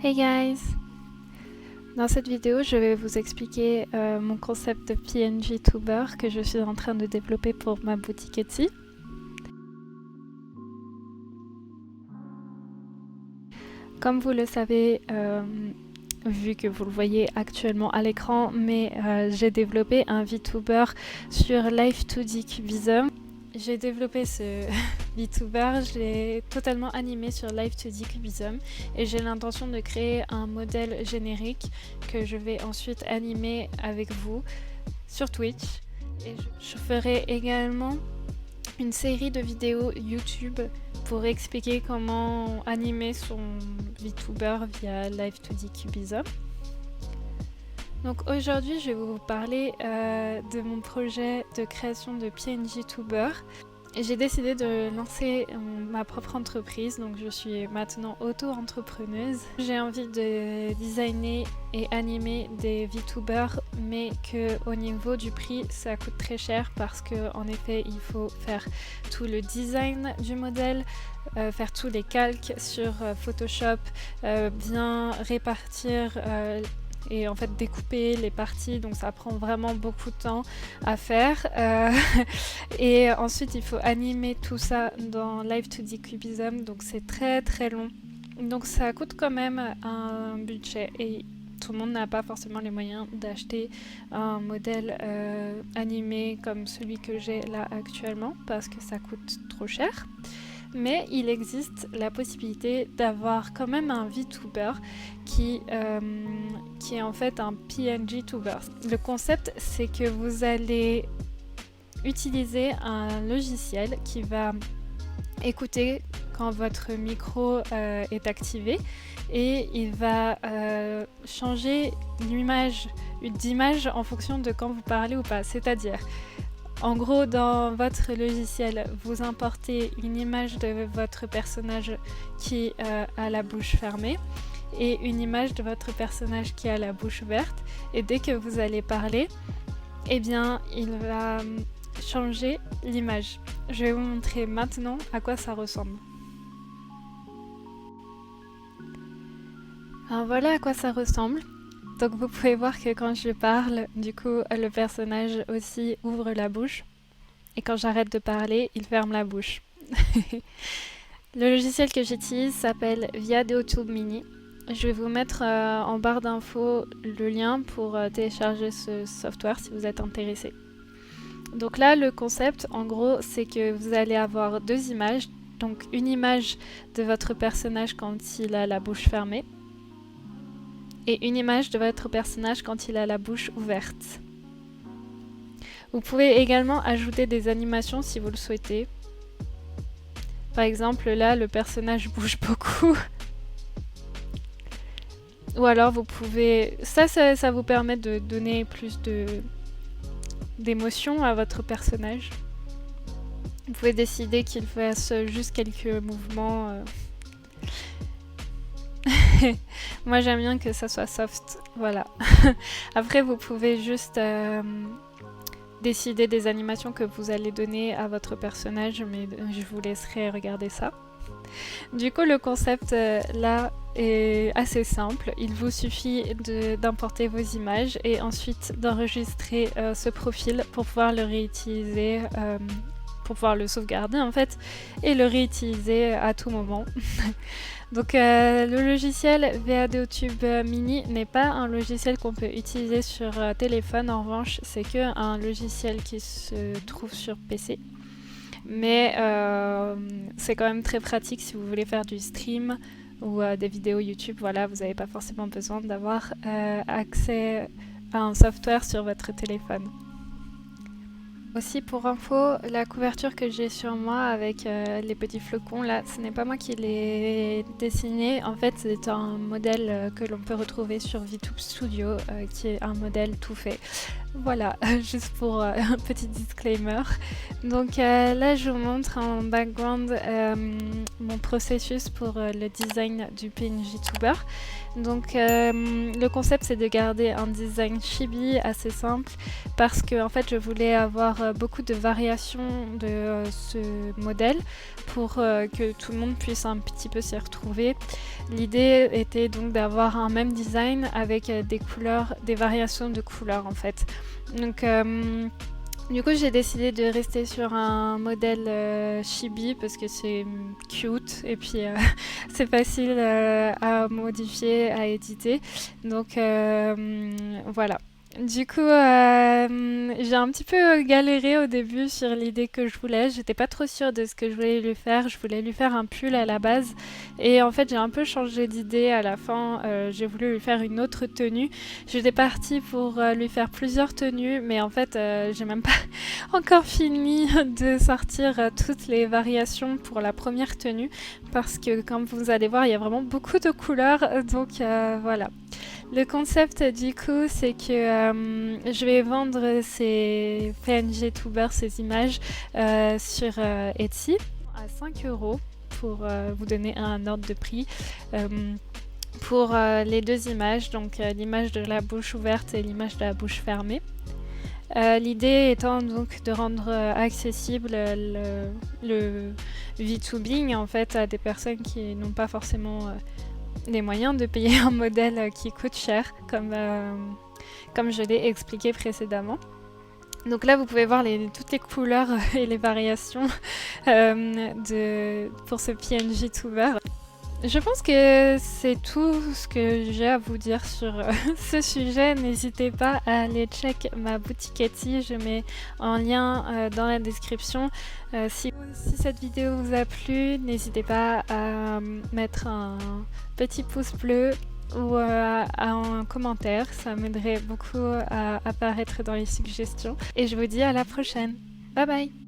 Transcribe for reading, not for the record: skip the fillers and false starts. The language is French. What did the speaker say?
Hey guys! Dans cette vidéo, je vais vous expliquer mon concept de PNG Tuber que je suis en train de développer pour ma boutique Etsy. Comme vous le savez, vu que vous le voyez actuellement à l'écran, mais j'ai développé un VTuber sur Live2D Cubism. J'ai développé ce VTuber, je l'ai totalement animé sur Live2D Cubism et j'ai l'intention de créer un modèle générique que je vais ensuite animer avec vous sur Twitch. Et je ferai également une série de vidéos YouTube pour expliquer comment animer son VTuber via Live2D Cubism. Donc aujourd'hui, je vais vous parler de mon projet de création de PNG Tuber. J'ai décidé de lancer ma propre entreprise, donc je suis maintenant auto-entrepreneuse. J'ai envie de designer et animer des VTubers, mais qu'au niveau du prix, ça coûte très cher parce qu'en effet, il faut faire tout le design du modèle, faire tous les calques sur Photoshop, bien répartir et en fait découper les parties, donc ça prend vraiment beaucoup de temps à faire et ensuite il faut animer tout ça dans Live2D Cubism, donc c'est très très long, donc ça coûte quand même un budget et tout le monde n'a pas forcément les moyens d'acheter un modèle animé comme celui que j'ai là actuellement parce que ça coûte trop cher. Mais il existe la possibilité d'avoir quand même un VTuber qui est en fait un PNG Tuber. Le concept, c'est que vous allez utiliser un logiciel qui va écouter quand votre micro est activé et il va changer l'image d'image en fonction de quand vous parlez ou pas. C'est-à-dire, en gros, dans votre logiciel, vous importez une image de votre personnage qui a la bouche fermée et une image de votre personnage qui a la bouche ouverte. Et dès que vous allez parler, eh bien, il va changer l'image. Je vais vous montrer maintenant à quoi ça ressemble. Alors voilà à quoi ça ressemble. Donc vous pouvez voir que quand je parle, du coup le personnage aussi ouvre la bouche. Et quand j'arrête de parler, il ferme la bouche. Le logiciel que j'utilise s'appelle Viadeotube Mini. Je vais vous mettre en barre d'infos le lien pour télécharger ce software si vous êtes intéressé. Donc là, le concept, en gros, c'est que vous allez avoir deux images. Donc une image de votre personnage quand il a la bouche fermée et une image de votre personnage quand il a la bouche ouverte. Vous pouvez également ajouter des animations si vous le souhaitez. Par exemple, là, le personnage bouge beaucoup. Ou alors, vous pouvez... Ça vous permet de donner plus d'émotion à votre personnage. Vous pouvez décider qu'il fasse juste quelques mouvements. Moi, j'aime bien que ça soit soft. Voilà. Après, vous pouvez juste... décider des animations que vous allez donner à votre personnage, mais je vous laisserai regarder ça. Du coup, le concept là est assez simple. Il vous suffit d'importer vos images et ensuite d'enregistrer ce profil pour pouvoir le réutiliser, pour pouvoir le sauvegarder en fait, et le réutiliser à tout moment. Donc le logiciel Viadeotube Mini n'est pas un logiciel qu'on peut utiliser sur téléphone, en revanche c'est qu'un logiciel qui se trouve sur PC. Mais c'est quand même très pratique si vous voulez faire du stream ou des vidéos YouTube, voilà, vous n'avez pas forcément besoin d'avoir accès à un software sur votre téléphone. Aussi pour info, la couverture que j'ai sur moi avec les petits flocons là, ce n'est pas moi qui l'ai dessiné, en fait c'est un modèle que l'on peut retrouver sur VTube Studio qui est un modèle tout fait. Voilà, juste pour un petit disclaimer. Donc là je vous montre en background mon processus pour le design du PNG Tuber. Donc le concept c'est de garder un design chibi assez simple parce que en fait je voulais avoir beaucoup de variations de ce modèle pour que tout le monde puisse un petit peu s'y retrouver. L'idée était donc d'avoir un même design avec des couleurs, des variations de couleurs en fait. Donc du coup, j'ai décidé de rester sur un modèle chibi parce que c'est cute et puis c'est facile à modifier, à éditer. Donc voilà. Du coup, j'ai un petit peu galéré au début sur l'idée que je voulais. J'étais pas trop sûre de ce que je voulais lui faire. Je voulais lui faire un pull à la base. Et en fait, j'ai un peu changé d'idée à la fin. J'ai voulu lui faire une autre tenue. J'étais partie pour lui faire plusieurs tenues. Mais en fait, j'ai même pas encore fini de sortir toutes les variations pour la première tenue. Parce que, comme vous allez voir, il y a vraiment beaucoup de couleurs. Donc voilà. Le concept du coup, c'est que je vais vendre ces PNG Tubers, ces images sur Etsy à 5 € pour vous donner un ordre de prix. Pour les deux images, donc l'image de la bouche ouverte et l'image de la bouche fermée. L'idée étant donc de rendre accessible le VTubing en fait à des personnes qui n'ont pas forcément les moyens de payer un modèle qui coûte cher, comme je l'ai expliqué précédemment. Donc là, vous pouvez voir toutes les couleurs et les variations pour ce PNG Tuber. Je pense que c'est tout ce que j'ai à vous dire sur ce sujet. N'hésitez pas à aller check ma boutique Etsy, je mets en lien dans la description. Si cette vidéo vous a plu, n'hésitez pas à mettre un petit pouce bleu ou un commentaire, ça m'aiderait beaucoup à apparaître dans les suggestions. Et je vous dis à la prochaine. Bye bye!